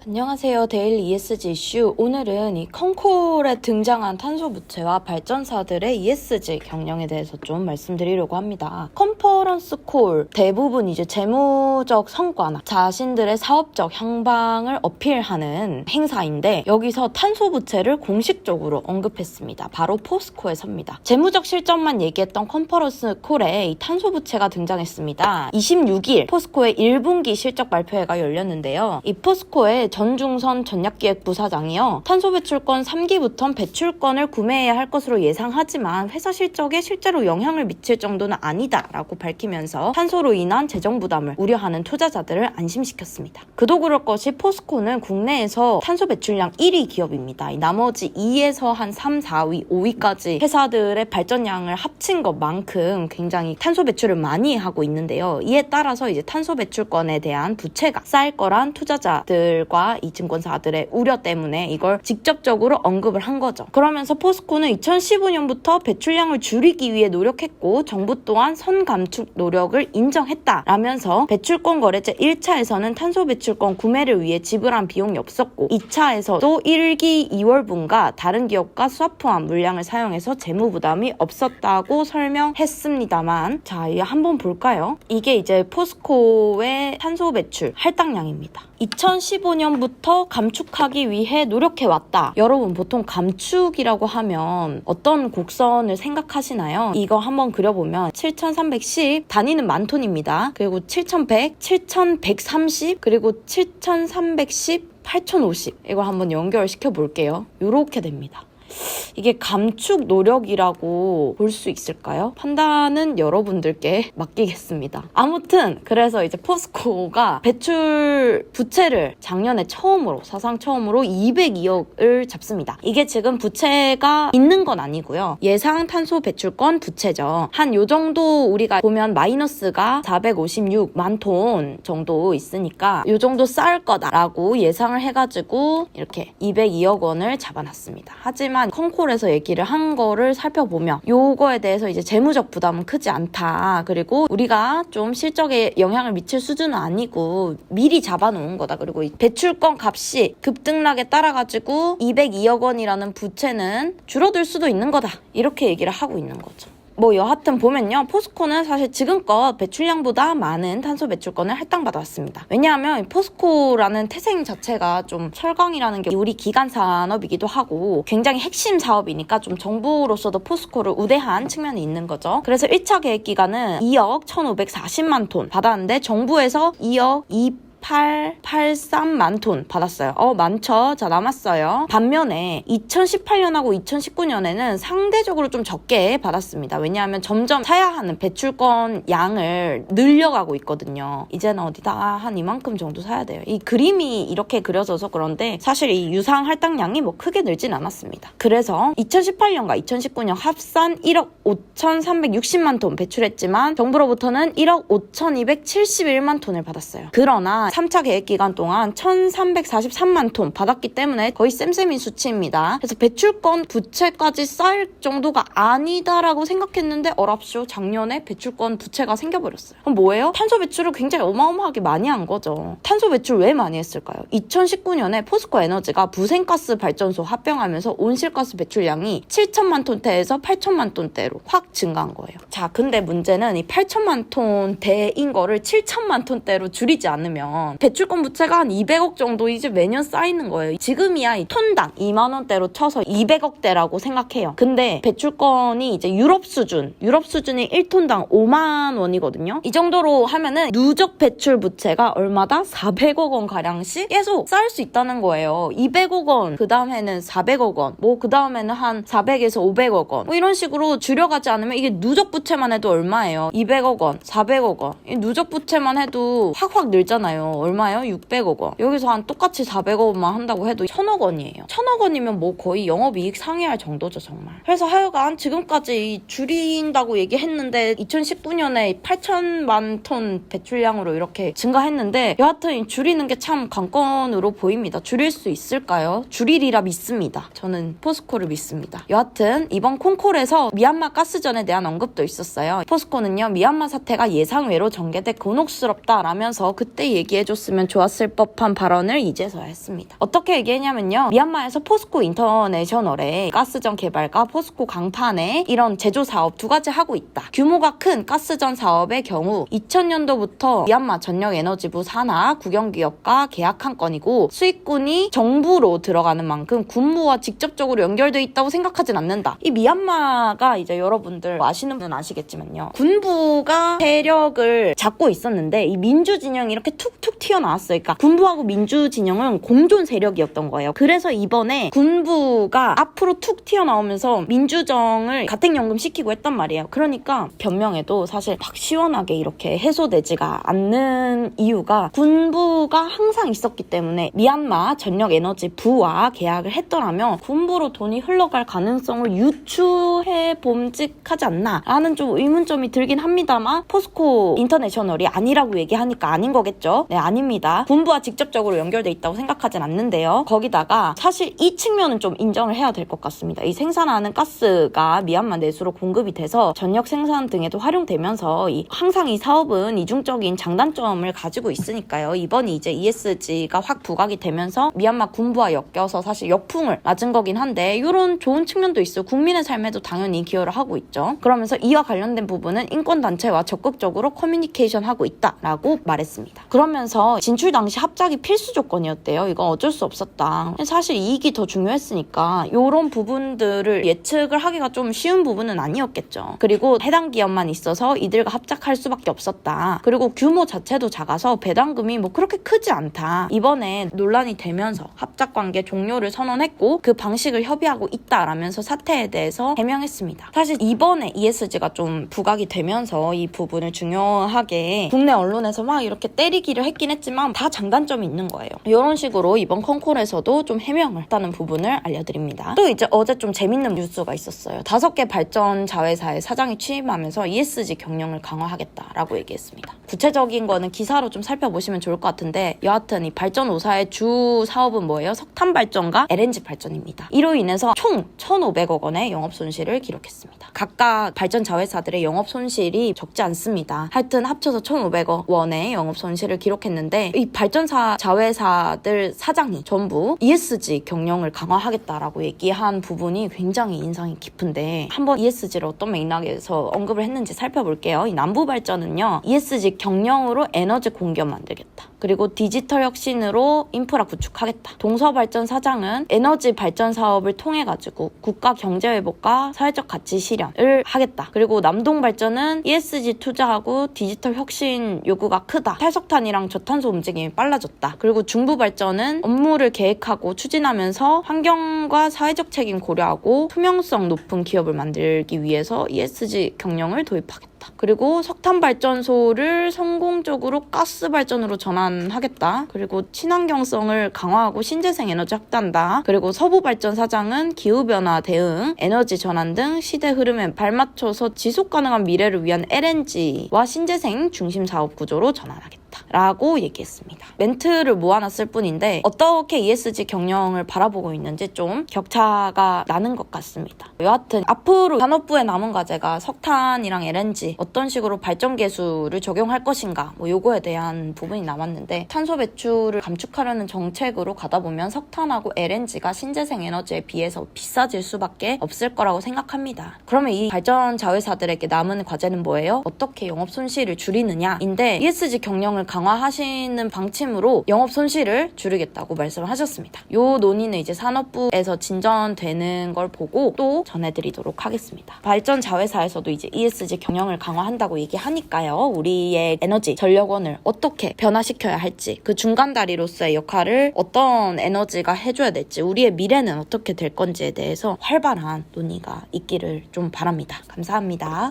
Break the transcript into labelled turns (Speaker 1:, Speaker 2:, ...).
Speaker 1: 안녕하세요. 데일리 ESG 이슈. 오늘은 이 컨콜에 등장한 탄소 부채와 발전사들의 ESG 경영에 대해서 좀 말씀드리려고 합니다. 컨퍼런스 콜, 대부분 이제 재무적 성과나 자신들의 사업적 향방을 어필하는 행사인데 여기서 탄소 부채를 공식적으로 언급했습니다. 바로 포스코에서입니다. 재무적 실적만 얘기했던 컨퍼런스 콜에 이 탄소 부채가 등장했습니다. 26일 포스코의 1분기 실적 발표회가 열렸는데요. 이 포스코의 전중선 전략기획 부사장이요. 탄소 배출권 3기부터 배출권을 구매해야 할 것으로 예상하지만 회사 실적에 실제로 영향을 미칠 정도는 아니다라고 밝히면서 탄소로 인한 재정 부담을 우려하는 투자자들을 안심시켰습니다. 그도 그럴 것이 포스코는 국내에서 탄소 배출량 1위 기업입니다. 나머지 2에서 한 3, 4위, 5위까지 회사들의 발전량을 합친 것만큼 굉장히 탄소 배출을 많이 하고 있는데요. 이에 따라서 이제 탄소 배출권에 대한 부채가 쌓일 거란 투자자들과 이 증권사들의 우려 때문에 이걸 직접적으로 언급을 한 거죠. 그러면서 포스코는 2015년부터 배출량을 줄이기 위해 노력했고 정부 또한 선 감축 노력을 인정했다라면서 배출권 거래제 1차에서는 탄소 배출권 구매를 위해 지불한 비용이 없었고 2차에서도 1기 2월분과 다른 기업과 수합 포함 물량을 사용해서 재무 부담이 없었다고 설명했습니다만 자, 이거 한번 볼까요? 이게 이제 포스코의 탄소 배출 할당량입니다. 2015년부터 감축하기 위해 노력해왔다. 여러분 보통 감축이라고 하면 어떤 곡선을 생각하시나요? 이거 한번 그려보면 7310 단위는 만톤입니다. 그리고 7100, 7130 그리고 7310, 8050 이거 한번 연결시켜 볼게요. 이렇게 됩니다. 이게 감축 노력이라고 볼 수 있을까요? 판단은 여러분들께 맡기겠습니다. 아무튼 그래서 이제 포스코가 배출 부채를 작년에 사상 처음으로 202억을 잡습니다. 이게 지금 부채가 있는 건 아니고요. 예상 탄소 배출권 부채죠. 한 요 정도 우리가 보면 마이너스가 456만 톤 정도 있으니까 요 정도 쌓을 거다라고 예상을 해가지고 이렇게 202억 원을 잡아놨습니다. 하지만 컨콜에서 얘기를 한 거를 살펴보면 요거에 대해서 이제 재무적 부담은 크지 않다. 그리고 우리가 좀 실적에 영향을 미칠 수준은 아니고 미리 잡아놓은 거다. 그리고 이 배출권 값이 급등락에 따라가지고 202억 원이라는 부채는 줄어들 수도 있는 거다. 이렇게 얘기를 하고 있는 거죠. 여하튼 보면요. 포스코는 사실 지금껏 배출량보다 많은 탄소 배출권을 할당받아왔습니다. 왜냐하면 포스코라는 태생 자체가 좀 철강이라는 게 우리 기간 산업이기도 하고 굉장히 핵심 사업이니까 좀 정부로서도 포스코를 우대한 측면이 있는 거죠. 그래서 1차 계획 기간은 2억 1,540만 톤 받았는데 정부에서 2억 2,883만 톤 받았어요. 많죠? 자, 남았어요. 반면에 2018년하고 2019년에는 상대적으로 좀 적게 받았습니다. 왜냐하면 점점 사야 하는 배출권 양을 늘려가고 있거든요. 이제는 어디다 한 이만큼 정도 사야 돼요. 이 그림이 이렇게 그려져서 그런데 사실 이 유상 할당량이 크게 늘진 않았습니다. 그래서 2018년과 2019년 합산 1억 5,360만 톤 배출했지만 정부로부터는 1억 5,271만 톤을 받았어요. 그러나 3차 계획 기간 동안 1,343만 톤 받았기 때문에 거의 쌤쌤인 수치입니다. 그래서 배출권 부채까지 쌓일 정도가 아니다라고 생각했는데 어랍쇼 작년에 배출권 부채가 생겨버렸어요. 그럼 뭐예요? 탄소 배출을 굉장히 어마어마하게 많이 한 거죠. 탄소 배출 왜 많이 했을까요? 2019년에 포스코 에너지가 부생가스 발전소 합병하면서 온실가스 배출량이 7천만 톤대에서 8천만 톤대로 확 증가한 거예요. 자, 근데 문제는 이 8천만 톤대인 거를 7천만 톤대로 줄이지 않으면 배출권 부채가 한 200억 정도 이제 매년 쌓이는 거예요. 지금이야 이 톤당 2만 원대로 쳐서 200억대라고 생각해요. 근데 배출권이 이제 유럽 수준이 1톤당 5만 원이거든요. 이 정도로 하면은 누적 배출 부채가 얼마다? 400억 원 가량씩 계속 쌓일 수 있다는 거예요. 200억 원, 그 다음에는 400억 원, 그 다음에는 한 400에서 500억 원 이런 식으로 줄여가지 않으면 이게 누적 부채만 해도 얼마예요? 200억 원, 400억 원. 이 누적 부채만 해도 확확 늘잖아요. 얼마요? 600억 원. 여기서 한 똑같이 400억 원만 한다고 해도 1,000억 원이에요. 1,000억 원이면 거의 영업이익 상회할 정도죠, 정말. 그래서 하여간 지금까지 줄인다고 얘기했는데 2019년에 8천만 톤 배출량으로 이렇게 증가했는데 여하튼 줄이는 게 참 관건으로 보입니다. 줄일 수 있을까요? 줄이리라 믿습니다. 저는 포스코를 믿습니다. 여하튼 이번 콩콜에서 미얀마 가스전에 대한 언급도 있었어요. 포스코는요, 미얀마 사태가 예상외로 전개돼 곤혹스럽다라면서 그때 얘기 얘기해줬으면 좋았을 법한 발언을 이제서야 했습니다. 어떻게 얘기했냐면요. 미얀마에서 포스코 인터내셔널에 가스전 개발과 포스코 강판에 이런 제조 사업 두 가지 하고 있다. 규모가 큰 가스전 사업의 경우 2000년도부터 미얀마 전력에너지부 산하 국영기업과 계약한 건이고 수익군이 정부로 들어가는 만큼 군부와 직접적으로 연결돼 있다고 생각하진 않는다. 이 미얀마가 이제 여러분들 아시는 분은 아시겠지만요. 군부가 세력을 잡고 있었는데 이 민주 진영이 이렇게 툭툭 튀어나왔어요. 그러니까 군부하고 민주 진영은 공존 세력이었던 거예요. 그래서 이번에 군부가 앞으로 툭 튀어나오면서 민주정을 가택연금 시키고 했단 말이에요. 그러니까 변명에도 사실 막 시원하게 이렇게 해소되지가 않는 이유가 군부가 항상 있었기 때문에 미얀마 전력에너지부와 계약을 했더라면 군부로 돈이 흘러갈 가능성을 유추해 봄직하지 않나 라는 좀 의문점이 들긴 합니다만 포스코 인터내셔널이 아니라고 얘기하니까 아닌 거겠죠? 네, 아닙니다. 군부와 직접적으로 연결돼 있다고 생각하진 않는데요. 거기다가 사실 이 측면은 좀 인정을 해야 될 것 같습니다. 이 생산하는 가스가 미얀마 내수로 공급이 돼서 전력 생산 등에도 활용되면서 항상 이 사업은 이중적인 장단점을 가지고 있으니까요. 이번이 이제 ESG가 확 부각이 되면서 미얀마 군부와 엮여서 사실 역풍을 맞은 거긴 한데 이런 좋은 측면도 있어요. 국민의 삶에도 당연히 기여를 하고 있죠. 그러면서 이와 관련된 부분은 인권단체와 적극적으로 커뮤니케이션하고 있다라고 말했습니다. 그러면서 진출 당시 합작이 필수 조건이었대요. 이건 어쩔 수 없었다. 사실 이익이 더 중요했으니까 이런 부분들을 예측을 하기가 좀 쉬운 부분은 아니었겠죠. 그리고 해당 기업만 있어서 이들과 합작할 수밖에 없었다. 그리고 규모 자체도 작아서 배당금이 뭐 그렇게 크지 않다. 이번에 논란이 되면서 합작관계 종료를 선언했고 그 방식을 협의하고 있다라면서 사태에 대해서 해명했습니다. 사실 이번에 ESG가 좀 부각이 되면서 이 부분을 중요하게 국내 언론에서 막 이렇게 때리기를 했긴 했지만 다 장단점이 있는 거예요. 이런 식으로 이번 컨콜에서도 좀 해명을 했다는 부분을 알려드립니다. 또 이제 어제 좀 재밌는 뉴스가 있었어요. 5개 발전 자회사의 사장이 취임하면서 ESG 경영을 강화하겠다라고 얘기했습니다. 구체적인 거는 기사로 좀 살펴보시면 좋을 것 같은데 여하튼 이 발전 5사의 주 사업은 뭐예요? 석탄 발전과 LNG 발전입니다. 이로 인해서 총 1,500억 원의 영업 손실을 기록했습니다. 각각 발전 자회사들의 영업 손실이 적지 않습니다. 하여튼 합쳐서 1,500억 원의 영업 손실을 기록했는데 이 발전사 자회사들 사장이 전부 ESG 경영을 강화하겠다라고 얘기한 부분이 굉장히 인상이 깊은데 한번 ESG를 어떤 맥락에서 언급을 했는지 살펴볼게요. 이 남부발전은요. ESG 경영으로 에너지 공기업 만들겠다. 그리고 디지털 혁신으로 인프라 구축하겠다. 동서발전 사장은 에너지 발전 사업을 통해 가지고 국가 경제 회복과 사회적 가치 실현을 하겠다. 그리고 남동발전은 ESG 투자하고 디지털 혁신 요구가 크다. 탈석탄이랑 저탄소 움직임이 빨라졌다. 그리고 중부발전은 업무를 계획하고 추진하면서 환경과 사회적 책임 고려하고 투명성 높은 기업을 만들기 위해서 ESG 경영을 도입하겠다. 그리고 석탄 발전소를 성공적으로 가스 발전으로 전환하겠다. 그리고 친환경성을 강화하고 신재생 에너지 확대한다. 그리고 서부 발전 사장은 기후변화 대응, 에너지 전환 등 시대 흐름에 발맞춰서 지속 가능한 미래를 위한 LNG와 신재생 중심 사업 구조로 전환하겠다. 라고 얘기했습니다. 멘트를 모아놨을 뿐인데 어떻게 ESG 경영을 바라보고 있는지 좀 격차가 나는 것 같습니다. 여하튼 앞으로 산업부의 남은 과제가 석탄이랑 LNG 어떤 식으로 발전 계수를 적용할 것인가 뭐 요거에 대한 부분이 남았는데 탄소 배출을 감축하려는 정책으로 가다 보면 석탄하고 LNG가 신재생 에너지에 비해서 비싸질 수밖에 없을 거라고 생각합니다. 그러면 이 발전 자회사들에게 남은 과제는 뭐예요? 어떻게 영업 손실을 줄이느냐인데 ESG 경영을 강화하시는 방침으로 영업 손실을 줄이겠다고 말씀을 하셨습니다. 요 논의는 이제 산업부에서 진전되는 걸 보고 또 전해드리도록 하겠습니다. 발전 자회사에서도 이제 ESG 경영을 강화한다고 얘기하니까요. 우리의 에너지 전력원을 어떻게 변화시켜야 할지 그 중간 다리로서의 역할을 어떤 에너지가 해줘야 될지 우리의 미래는 어떻게 될 건지에 대해서 활발한 논의가 있기를 좀 바랍니다. 감사합니다.